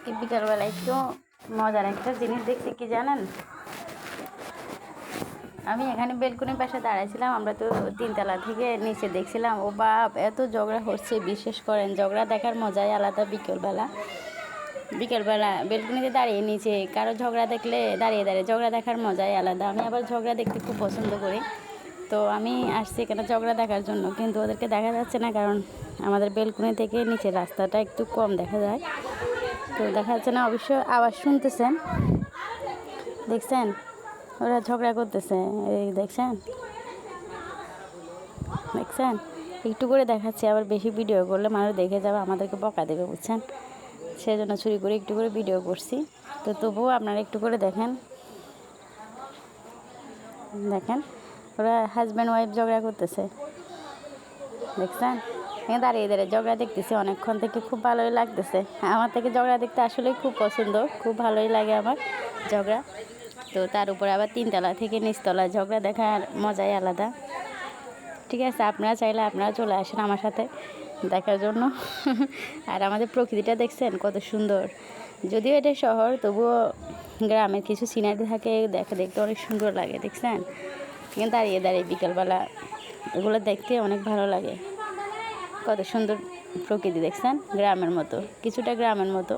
এই বিকালবেলা একটু মজার একটা জিনিস দেখছি কি জানেন, আমি এখানে বেলকুনির পাশে দাঁড়াইছিলাম। আমরা তো 3 তলা থেকে নিচে দেখছিলাম। ও বাপ, এত ঝগড়া হচ্ছে, বিশেষ করেন ঝগড়া দেখার মজাই আলাদা। বিকেলবেলা বেলকুনিতে দাঁড়িয়ে নিচে কারো ঝগড়া দেখলে দাঁড়িয়ে দাঁড়িয়ে ঝগড়া দেখার মজাই আলাদা। আমি আবার ঝগড়া দেখতে খুব পছন্দ করি, তো আমি আসছি এখানে ঝগড়া দেখার জন্য। কিন্তু ওদেরকে দেখা যাচ্ছে না, কারণ আমাদের বেলকুনি থেকে নিচে রাস্তাটা একটু কম দেখা যায়, তো দেখা যাচ্ছে না। অবশ্য আওয়াজ শুনতেছেন, দেখছেন ওরা ঝগড়া করতেছে, এই দেখছেন দেখছেন একটু করে দেখাচ্ছি। আবার বেশি ভিডিও করলে মানুষ দেখে যাবে, আমাদেরকে বকা দেবে, বুঝছেন। সেজন্য চুরি করে একটু করে ভিডিও করছি। তো তবুও আপনারা একটু করে দেখেন ওরা হাজব্যান্ড ওয়াইফ ঝগড়া করতেছে, দেখছেন। এখানে দাঁড়িয়ে দাঁড়িয়ে ঝগড়া দেখতেছি অনেকক্ষণ থেকে, খুব ভালোই লাগতেছে। আমার থেকে ঝগড়া দেখতে আসলেই খুব পছন্দ, খুব ভালোই লাগে আমার ঝগড়া। তো তার উপরে আবার 3 তলা থেকে নিচতলা ঝগড়া দেখার মজাই আলাদা। ঠিক আছে, আপনারা চাইলে আপনারা চলে আসেন আমার সাথে দেখার জন্য। আর আমাদের প্রকৃতিটা দেখছেন কত সুন্দর। যদিও এটা শহর, তবুও গ্রামের কিছু সিনারি থাকে, দেখতে অনেক সুন্দর লাগে, দেখছেন। এখানে দাঁড়িয়ে দাঁড়িয়ে বিকালবেলা এগুলো দেখতে অনেক ভালো লাগে। কত সুন্দর প্রকৃতি দেখছেন, গ্রামের মতো, কিছুটা গ্রামের মতো।